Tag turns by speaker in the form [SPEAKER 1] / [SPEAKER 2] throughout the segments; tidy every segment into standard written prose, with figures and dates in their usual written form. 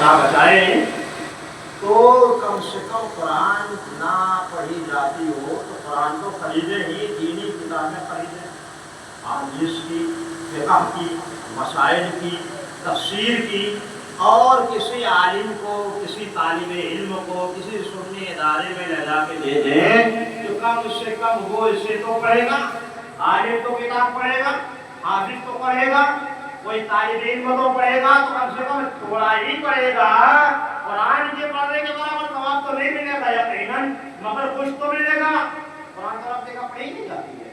[SPEAKER 1] اللہ بچائے تو کم سے کم قرآن نہ پڑھی جاتی ہو تو قرآن تو خریدے ہی، دینی کتابیں خریدیں، حدیث کی، فقہ کی، مسائل کی، تفسیر کی، اور کسی عالم کو، کسی طالب علم کو کسی سنی ادارے میں لے جا کے دے دیں تو کم سے کم وہ اسے تو پڑھے گا، عالم تو کتاب پڑھے گا، حافظ تو پڑھے گا، کوئی طالب علم تو پڑھے گا، تو کم سے کم تھوڑا ہی پڑھے گا۔ قرآن کے پڑھنے کے برابر ثواب تو نہیں ملے گا یقیناً، مگر کچھ تو ملے گا۔ قرآن طرف دیکھا پڑھی نہیں جاتی ہے،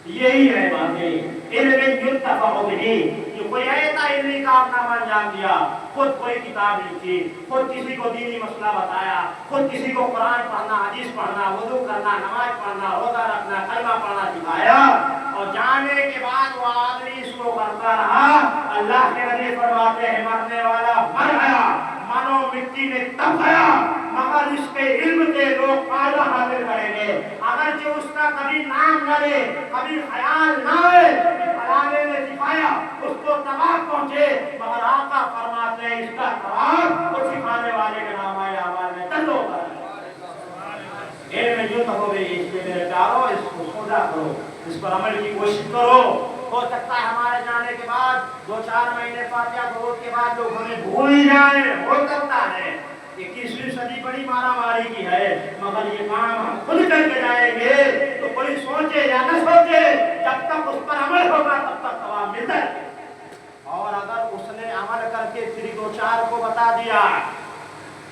[SPEAKER 1] یہی ہے باتیں علم یتفع بہ کہ کوئی ایسا علمی کارنامہ انجام دیا، خود کوئی کتاب لکھی، خود کسی کو دینی مسئلہ بتایا، خود کسی کو قرآن پڑھنا، حدیث پڑھنا، وضو کرنا، نماز پڑھنا، روزہ رکھنا، کلمہ پڑھنا سکھایا، اور جانے کے بعد وہ آدمی اس کو کرتا رہا، اللہ کے نبی فرماتے ہیں مرنے والا مر گیا، مانو مٹی میں دب گیا، مگر اس کے علم کے لوگ فائدہ حاصل کریں گے۔ اگرچہ اس کا کبھی نام نہ لے، کبھی خیال نہ آئے کہ فلانے نے سکھایا، اس کو ثواب پہنچے، مگر آقا فرماتے ہیں اس کا ثواب اس سکھانے والے کے نامہ اعمال میں درج ہوگا۔ علم یوں تو ہو گئی، اس لیے میرے پیارو اس کو سوچا کرو، اس پر عمل کی کوشش کرو۔ ہو سکتا ہے ہمارے جانے کے بعد 2-4 مہینے فاتحہ درود کے بعد لوگ ہمیں بھول ہی جائیں، ہو سکتا ہے 21ویں صدی بڑی مارا ماری کی ہے، مگر یہ کام ہم خود کر کے جائیں گے تو کوئی سوچے یا نہ سوچے، جب تک اس پر عمل ہوگا تب تک ثواب ملتا ہے۔ اور اگر اس نے عمل کر کے پھر 2-4 کو بتا دیا،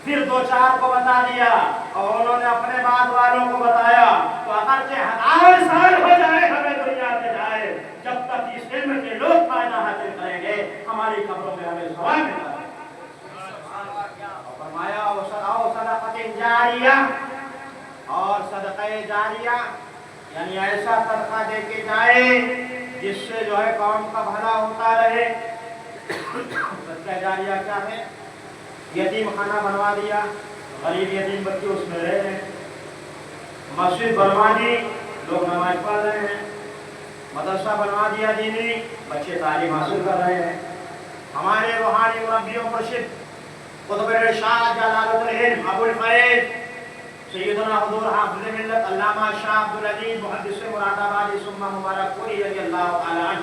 [SPEAKER 1] پھر 2-4 کو بتا دیا، اور انہوں نے اپنے بعد والوں کو بتایا، تو اگرچہ 1000 سال ہو جائے ہمیں دنیا سے جائے، جب تک اس علم کے لوگ فائدہ حاصل کریں گے ہماری قبروں میں ہمیں ثواب ملتا ہے۔ فرمایا او صدقۃ جاریہ، اور صدقہ جاریہ یعنی ایسا صدقہ دے کے جائے جس سے جو ہے قوم کا بھلا ہوتا رہے۔ صدقہ جاریہ کیا ہے؟ یتیم خانہ بنوا دیا، غریب یتیم بچے اس میں رہ رہے ہیں، مسجد بنوا دی، لوگ نماز پڑھ رہے ہیں، مدرسہ بنوا دیا دینی، بچے تعلیم حاصل کر رہے ہیں۔ ہمارے روحانی مربی و مرشد قطب ارشاد جلال العلم ابو الفیض سیدنا حضور حافظ ملت علامہ شاہ عبدالعزیز محدث مراد آبادی ثم مبارک پوری رضی اللہ تعالی عنہ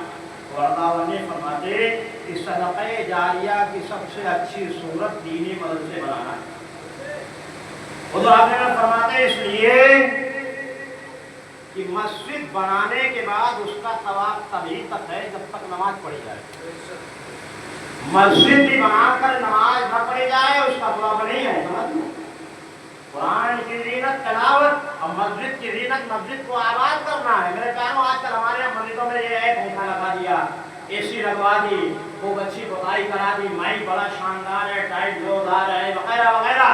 [SPEAKER 1] ورضا فرماتے کہ صدقہ جاریہ کی سب سے اچھی صورت دینی مدرسے بنانا ہے۔ حضور حافظ فرماتے اس لیے کہ مسجد بنانے کے بعد اس کا ثواب تبھی تک ہے جب تک نماز پڑھی جائے۔ مسجد بھی بنا کر نماز نہ پڑھی جائے اس کا ثواب نہیں ہے۔ قرآن کی زینت تلاوت اور مسجد کی زینت مسجد کو آباد کرنا ہے۔ میرے پیاروں آج کل ہمارے مسجدوں میں یہ ہے پنکھا لگا دیا، اے سی لگوا دی، خوب اچھی پتائی کرا دی، مائک بڑا شاندار ہے، ٹائٹ زوردار ہے وغیرہ وغیرہ،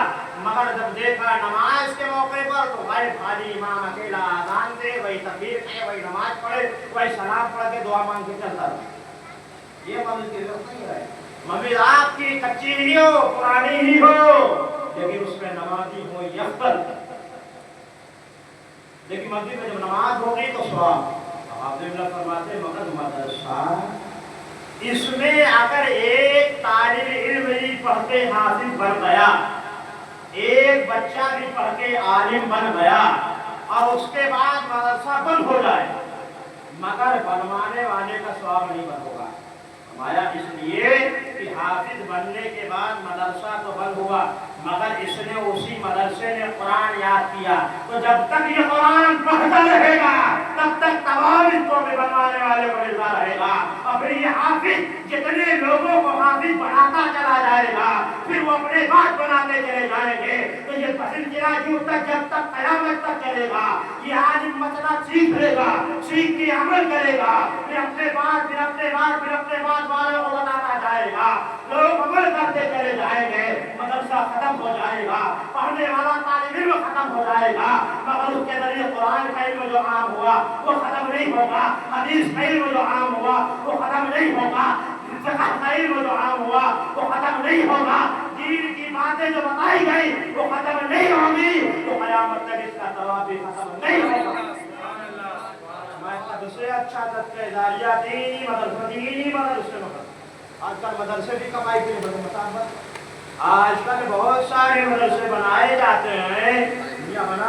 [SPEAKER 1] مگر جب دیکھا نماز کے موقع پر تو غیر خالی امام اکیلا اذان دے، وہی تکبیر ہے، وہی نماز پڑھے، وہی سلام پڑھ کے دعا مانگ کے چلتا رہا۔ یہ مسجد کی ضرورت نہیں ہے۔ مسجد آپ کی کچی ہی ہو، پرانی ہی ہو، لیکن اس میں نمازی ہو یفضل، لیکن مسجد میں جب نماز ہوگی تو ثواب۔ آپ نے فرماتے مگر مدرسہ اس میں اگر ایک طالب علم بھی پڑھ کے حافظ بن گیا، ایک بچہ بھی پڑھ کے عالم بن گیا، اور اس کے بعد مدرسہ بند ہو جائے، مگر بنوانے والے کا ثواب نہیں بند ہوگا۔ ہمارا اس لیے کہ حافظ بننے کے بعد مدرسہ تو بند ہوا، مگر اس نے اسی مدرسے نے قرآن یاد کیا، تو جب تک یہ قرآن پڑھتا رہے گا تب تک تمام اس کو بھی بنوانے والے کو ملتا رہے گا، اور پھر یہ حافظ جتنے لوگوں کو حافظ بناتا چلا جائے گا پھر وہ اپنے بات بناتے چلے جائیں گے۔ تو یہ سلسلہ یوں تک جب تک قیامت تک چلے گا، یہ عالم مسئلہ سیکھ لے گا، سیکھ کے عمل کرے گا، پھر اپنے بعد پھر اپنے بعد پھر اپنے بعد والوں کو بتاتا جائے گا، لوگ عمل کرتے چلے جائیں گے، مدرسہ ختم ہو جائے گا، پڑھنے والا طالب علم ختم ہو جائے گا، مگر اس کے ذریعے قرآن کا علم جو عام ہوا وہ ختم نہیں ہوگا، حدیث کا علم جو عام ہوا وہ ختم نہیں ہوگا، فقہ کا علم جو عام ہوا وہ ختم نہیں ہوگا، دین کی باتیں جو بتائی گئی وہ ختم نہیں ہوگی، تو قیامت تک اس کا ثواب بھی ختم نہیں ہوگا۔ دوسرے اچھا صدقہ جاریہ دینی مدرسے آج کل مدرسے بھی کمائی کے لیے بڑے مسافت، آج کل بہت سارے مدرسے بنائے جاتے ہیں، یا بنا